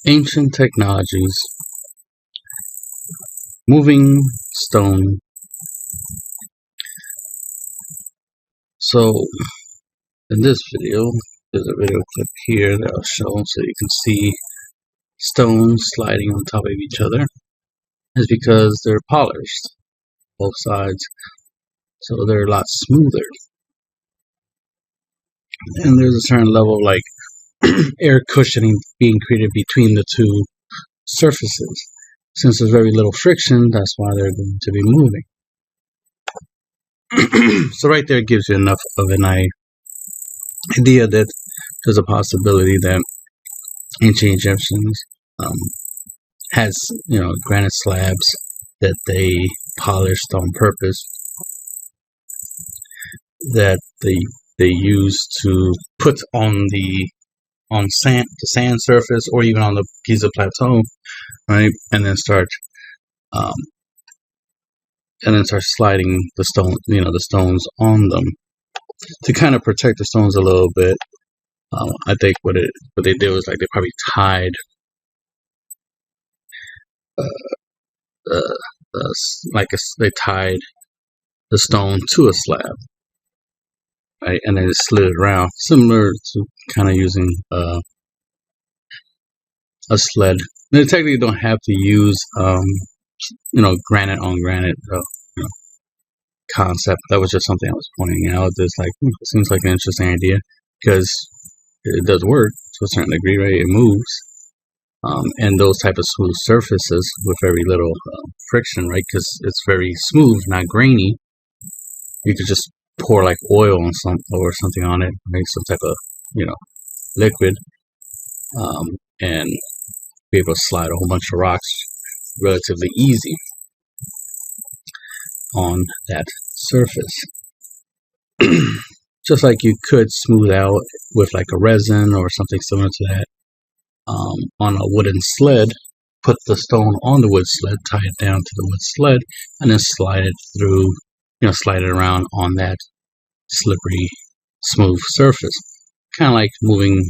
Ancient technologies, moving stone. So in this video, there's a video clip here that I'll show so you can see stones sliding on top of each other. It's because they're polished, both sides, so they're a lot smoother. And there's a certain level of like air cushioning being created between the two surfaces. Since there's very little friction, that's why they're going to be moving. So right there gives you enough of an idea that there's a possibility that ancient Egyptians has granite slabs that they polished on purpose, that they used to put on the sand surface or even on the Giza plateau, right? And then start sliding the stones on them to kind of protect the stones a little bit. I think what they did was like they probably tied they tied the stone to a slab, right, and then it slid it around, similar to kind of using a sled. They technically don't have to use granite on granite concept. That was just something I was pointing out. It's like it seems like an interesting idea because it does work to a certain degree, right? It moves, and those type of smooth surfaces with very little friction, right? Because it's very smooth, not grainy. You could just pour like oil on something on it, make some type of liquid, and be able to slide a whole bunch of rocks relatively easy on that surface. Just like you could smooth out with like a resin or something similar to that on a wooden sled. Put the stone on the wood sled, tie it down to the wood sled, and then slide it through, slide it around on that slippery, smooth surface. Kind of like moving,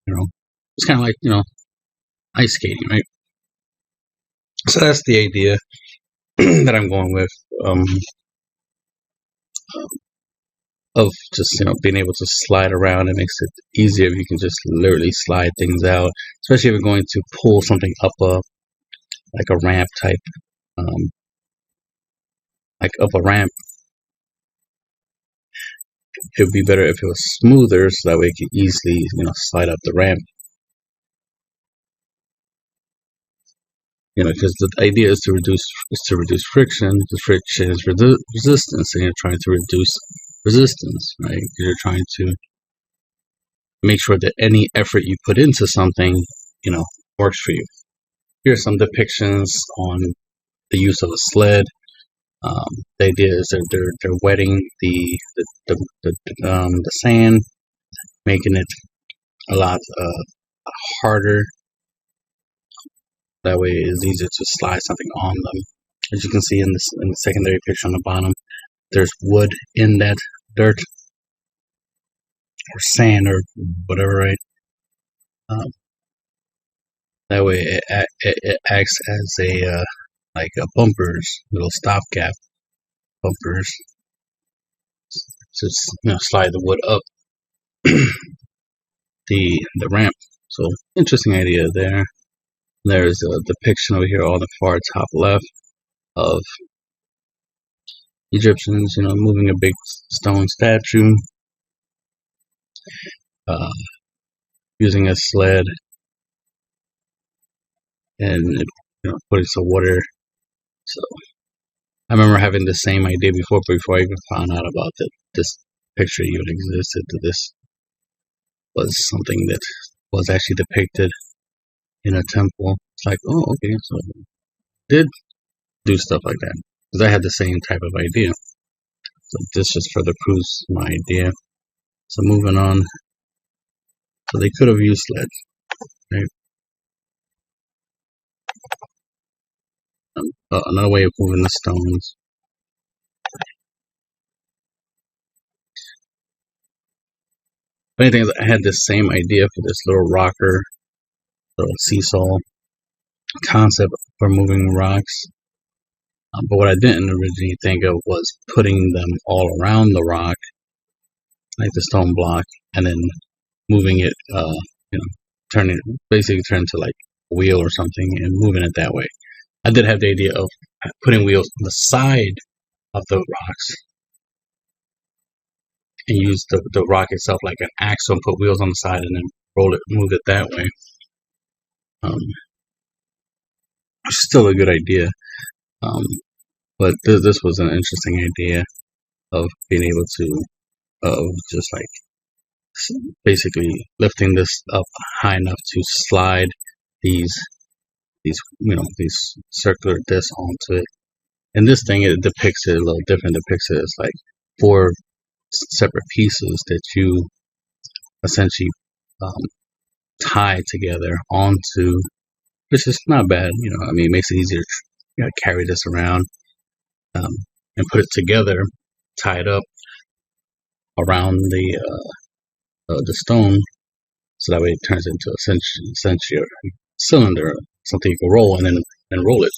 it's kind of like, ice skating, right? So that's the idea that I'm going with, of just being able to slide around. It makes it easier if you can just literally slide things out, especially if you're going to pull something up like a ramp type, like up a ramp. It would be better if it was smoother, so that way you can easily slide up the ramp. Because the idea is to reduce friction. The friction is resistance, and you're trying to reduce resistance, right? Because you're trying to make sure that any effort you put into something, works for you. Here's some depictions on the use of a sled. The idea is that they're wetting the sand, making it a lot harder. That way it's easier to slide something on them. As you can see in the secondary picture on the bottom, there's wood in that dirt or sand or whatever, right? That way it acts as a like a bumpers, little stopgap bumpers, to slide the wood up the ramp. So interesting idea there. There's a depiction over here on the far top left of Egyptians, moving a big stone statue, using a sled, and putting some water. So I remember having the same idea before I even found out about this picture even existed. This was something that was actually depicted in a temple. It's like, oh, okay, so did do stuff like that, because I had the same type of idea. So this just further proves my idea. So moving on. So they could have used lead, right? Another way of moving the stones. Funny thing is, I had the same idea for this little rocker the seesaw concept for moving rocks. But what I didn't originally think of was putting them all around the rock, like the stone block, and then moving it, basically turn to like a wheel or something and moving it that way. I did have the idea of putting wheels on the side of the rocks and use the rock itself like an axle and put wheels on the side and then move it that way. Still a good idea. But this was an interesting idea of being able to, of just like basically lifting this up high enough to slide these circular discs onto it. And this thing, it depicts it a little different. It depicts it as like 4 separate pieces that you essentially tie together onto, which is not bad. I mean, it makes it easier to carry this around and put it together, tie it up around the stone, so that way it turns into essentially a cylinder, something you can roll and then roll it.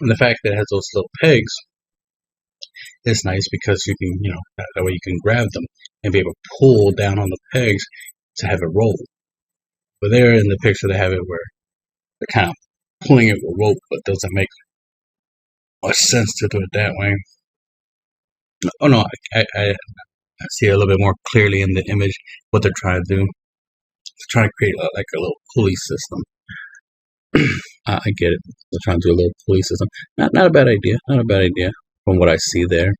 And the fact that it has those little pegs is nice because you can, that way you can grab them and be able to pull down on the pegs to have it roll. But there in the picture they have it where they're kind of pulling it with rope, but doesn't make much sense to do it that way. Oh no, I see a little bit more clearly in the image what they're trying to do. They're trying to create like a little pulley system. I get it. They're trying to do a little pulley system. Not a bad idea. Not a bad idea from what I see there.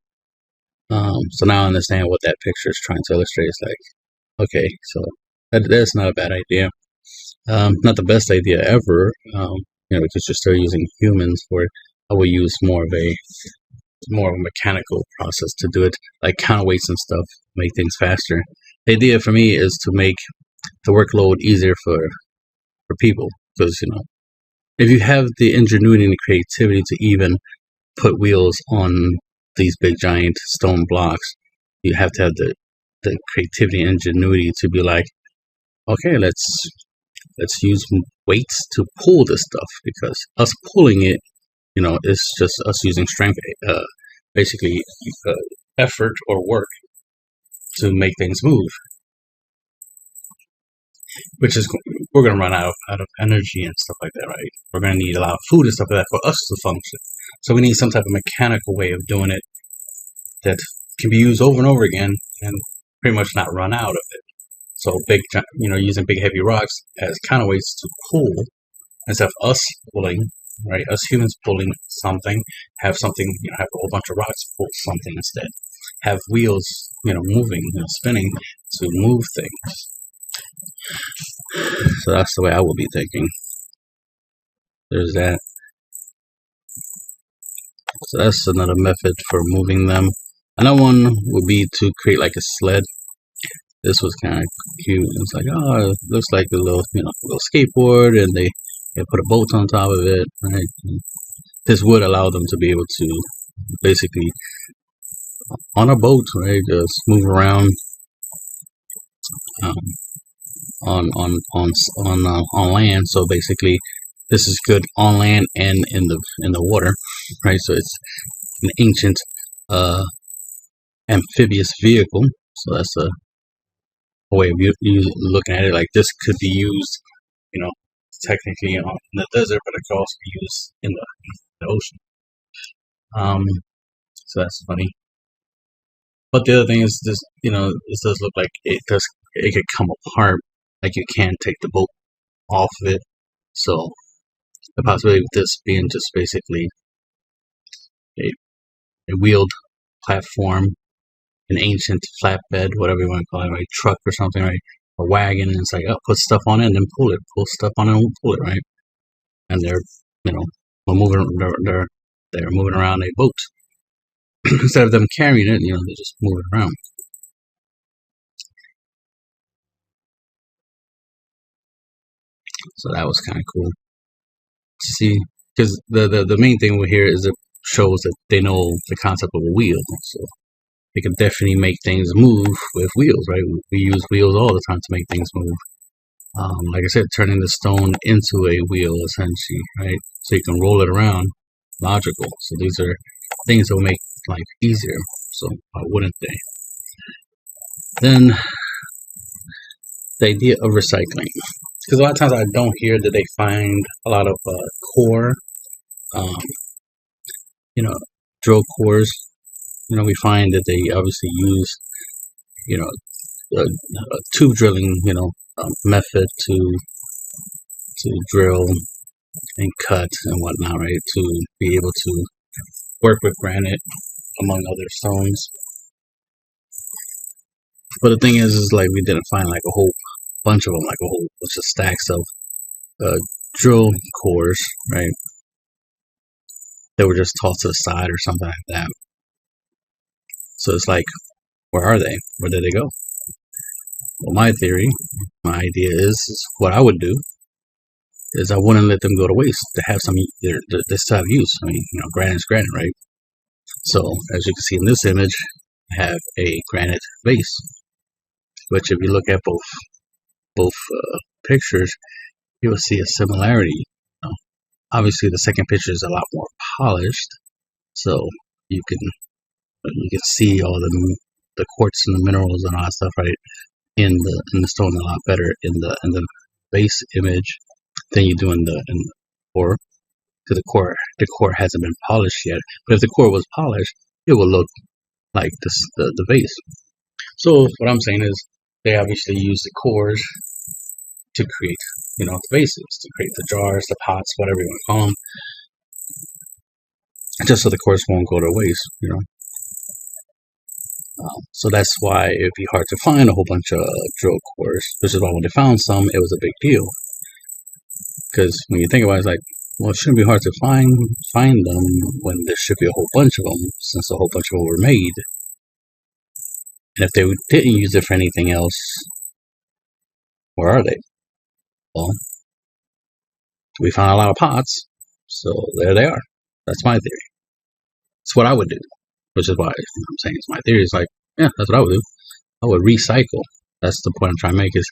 So now I understand what that picture is trying to illustrate. It's like, okay, so that's not a bad idea. Not the best idea ever, because you're still using humans for it. I would use more of a mechanical process to do it, like counterweights and stuff, make things faster. The idea for me is to make the workload easier for people, because if you have the ingenuity and the creativity to even put wheels on these big giant stone blocks, you have to have the creativity and ingenuity to be like, okay, let's use weights to pull this stuff, because us pulling it, it's just us using strength, basically effort or work to make things move. Which is, we're going to run out of energy and stuff like that, right? We're going to need a lot of food and stuff like that for us to function. So we need some type of mechanical way of doing it that can be used over and over again and pretty much not run out of it. So using big heavy rocks as counterweights to pull, instead of us pulling, right? Us humans pulling something, have something, have a whole bunch of rocks pull something instead. Have wheels, moving, spinning to move things. So that's the way I will be thinking. There's that. So that's another method for moving them. Another one would be to create like a sled. This was kind of cute. It's like, oh, it looks like a little, little skateboard, and they put a boat on top of it, right? And this would allow them to be able to basically on a boat, right, just move around on land. So basically, this is good on land and in the water, right? So it's an ancient amphibious vehicle. So that's a way of looking at it. Like, this could be used, technically in the desert, but it could also be used in the ocean. So that's funny. But the other thing is this, this does look like it could come apart. Like, you can take the boat off of it. So the possibility of this being just basically a wheeled platform, an ancient flatbed, whatever you want to call it, right? Truck or something, right? A wagon, and it's like, oh, put stuff on it and then pull stuff on it and pull it, right? And they're, moving, they're moving around a boat. Instead of them carrying it, they just move it around. So that was kind of cool to see, because the main thing over here is it shows that they know the concept of a wheel, so they can definitely make things move with wheels, right? We use wheels all the time to make things move. Like I said, turning the stone into a wheel, essentially, right? So you can roll it around. Logical. So these are things that will make life easier. So why wouldn't they? Then the idea of recycling, because a lot of times I don't hear that they find a lot of core, um, you know, drill cores. We find that they obviously use, you know, a tube drilling, method to drill and cut and whatnot, right? To be able to work with granite among other stones. But the thing is like we didn't find like a whole bunch of them, like a whole bunch of stacks of drill cores, right? They were just tossed to the side or something like that. So it's like, where are they? Where did they go? Well, my theory, my idea is what I would do is I wouldn't let them go to waste. To have some, this type of use. I mean, granite's granite, right? So as you can see in this image, I have a granite base. Which, if you look at both pictures, you will see a similarity. Obviously, the second picture is a lot more polished, so you can see all the quartz and the minerals and all that stuff, right, in the stone a lot better in the base image than you do in the core. Because the core hasn't been polished yet. But if the core was polished, it will look like the base. So what I'm saying is they obviously use the cores to create, the bases, to create the jars, the pots, whatever you want to call them, just so the cores won't go to waste. So that's why it'd be hard to find a whole bunch of drill cores, which is why when they found some, it was a big deal. Because when you think about it, it's like, well, it shouldn't be hard to find them when there should be a whole bunch of them, since a whole bunch of them were made. And if they didn't use it for anything else, where are they? Well, we found a lot of pots, so there they are. That's my theory. It's what I would do, which is why I'm saying it's my theory. It's like, yeah, that's what I would do. I would recycle. That's the point I'm trying to make is,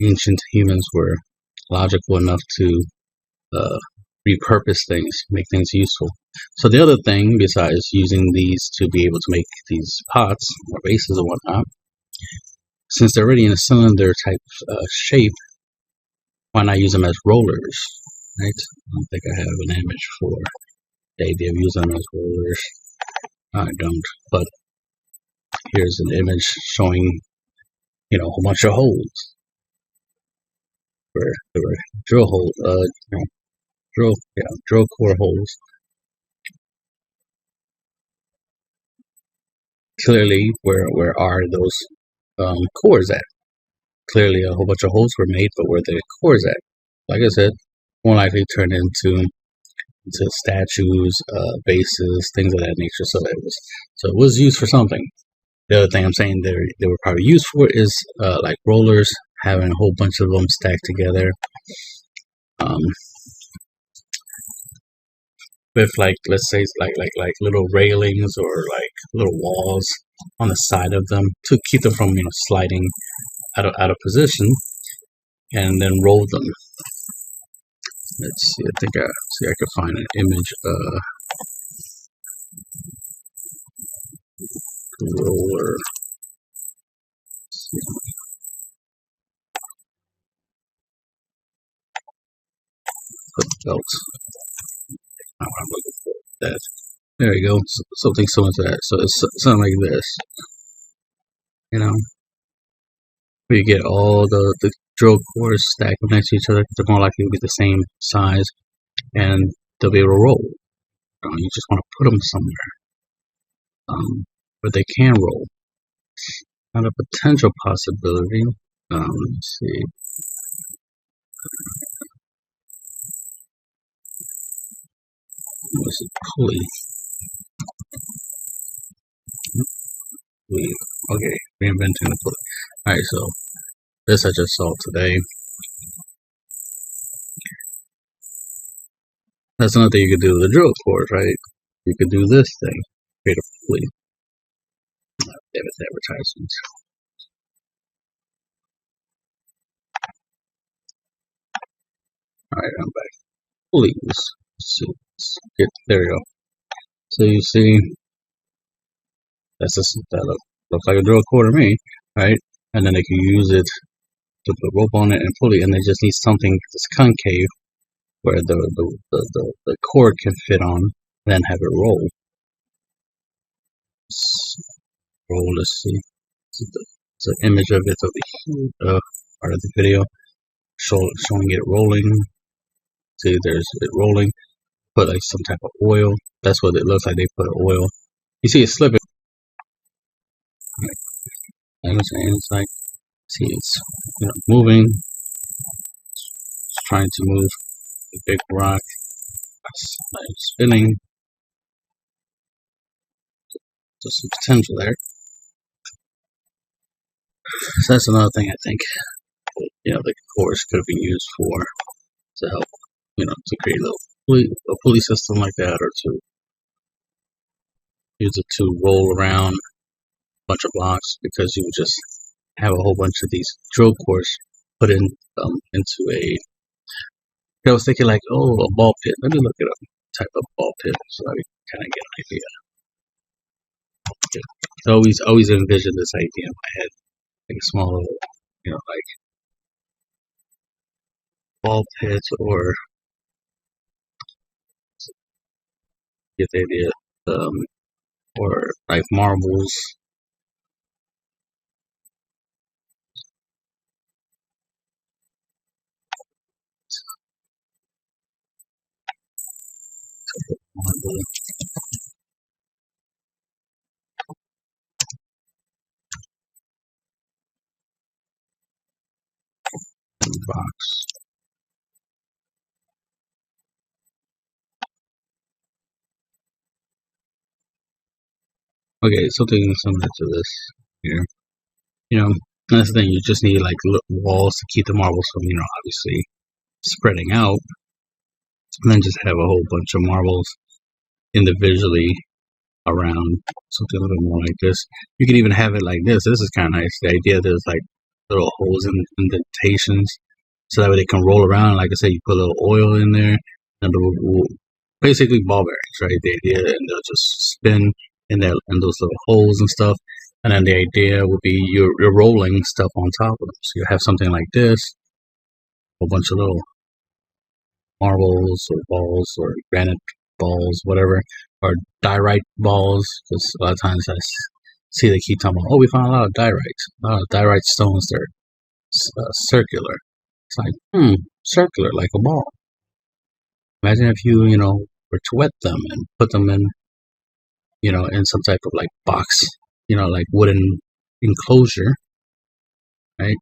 ancient humans were logical enough to repurpose things, make things useful. So the other thing, besides using these to be able to make these pots or bases or whatnot, since they're already in a cylinder type shape, why not use them as rollers, right? I don't think I have an image for the idea of using them as rollers. I don't, but here's an image showing, a whole bunch of holes where there were drill holes, drill core holes. Clearly, where are those cores at? Clearly, a whole bunch of holes were made, but where the cores at? Like I said, more likely turned into statues, bases, things of that nature. So it was used for something. The other thing I'm saying they were probably used for is like rollers, having a whole bunch of them stacked together. With like, let's say like little railings or like little walls on the side of them to keep them from sliding out of position, and then roll them. Let's see. I think I could find an image. Roller. Belt. Not what I'm looking for. That. There you go. Something similar to that. So it's something like this. Where you get all the drill cores stacked next to each other. They're more likely to be the same size, and they'll be able to roll. You just want to put them somewhere, where they can roll. Not a potential possibility. Let's see. What's a pulley? Okay, reinventing the pulley. Alright, so this I just saw today. That's another thing you could do with the drill cores, right? You could do this thing, create a pulley. Damn it, advertisements. Alright, I'm back. Please. Let's see. There you go. So you see, that looks like a drill core to me, right? And then they can use it to put rope on it and pulley, and they just need something that's concave where the cord can fit on, and then have it roll. Let's see. It's an image of it part of the video showing it rolling. See, there's it rolling. Put like some type of oil. That's what it looks like. They put oil. You see it slipping. It's like, see, it's moving. It's trying to move the big rock. It's spinning. There's some potential there. So that's another thing I think the cores could have been used for, to help to create a pulley system like that, or to use it to roll around a bunch of blocks, because you would just have a whole bunch of these drill cores put in into a. I was thinking like, oh, a ball pit. Let me look at a type of ball pit so I kind of get an idea. So always envisioned this idea in my head, like a small little, like ball pit, or get the idea, or like marbles. Marble. Box. Okay, something similar to this here. That's the thing. You just need like walls to keep the marbles from, obviously spreading out, and then just have a whole bunch of marbles individually around, something a little more like this. You can even have it like this. This is kind of nice. The idea there's like little holes and indentations, so that way they can roll around. Like I said, you put a little oil in there, and basically ball bearings, right? The idea, and they'll just spin in those little holes and stuff. And then the idea would be you're rolling stuff on top of them. So you have something like this, a whole bunch of little marbles or balls or granite balls, whatever, or diorite balls, because a lot of times I see they keep talking about, oh, we found a lot of diorite stones. They're circular. It's like, circular, like a ball. Imagine if you, were to wet them and put them in, in some type of like box, like wooden enclosure, right?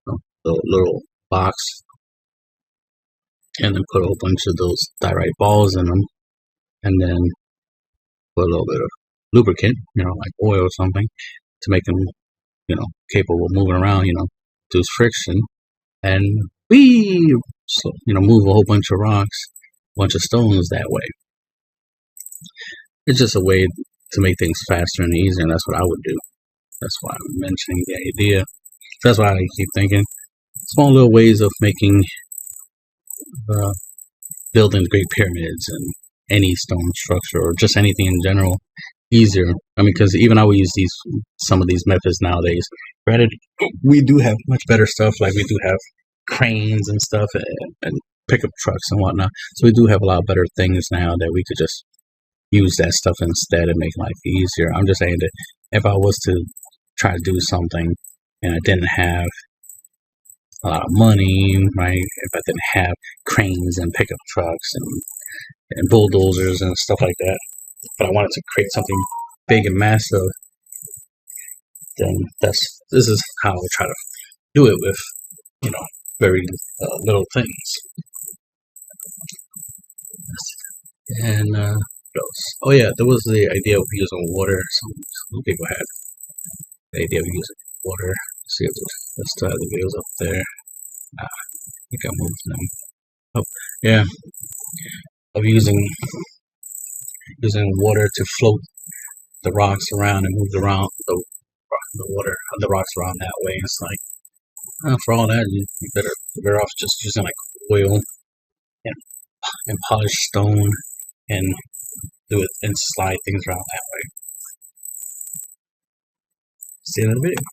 The little box, and then put a whole bunch of those diorite balls in them, and then put a little bit of lubricant, like oil or something, to make them, capable of moving around, through friction, and move a whole bunch of rocks, a bunch of stones that way. It's just a way to make things faster and easier, and that's what I would do. That's why I'm mentioning the idea. That's why I keep thinking small little ways of making building Great Pyramids and any stone structure, or just anything in general, easier. I mean, because even I would use some of these methods nowadays. Granted, we do have much better stuff, like we do have cranes and stuff, and pickup trucks and whatnot. So we do have a lot better things now that we could just use that stuff instead and make life easier. I'm just saying that if I was to try to do something and I didn't have a lot of money, right? If I didn't have cranes and pickup trucks and bulldozers and stuff like that, but I wanted to create something big and massive, then this is how I would try to do it with, very little things. And what else? Oh yeah, there was the idea of using water. Some people had the idea of using water. Let's see if let's try the videos up there. I think I moved them. Oh yeah, of using water to float the rocks around and move around the rocks around that way. It's like, for all that, you're better off just using like oil and polish stone and do it and slide things around that way. See you in a bit.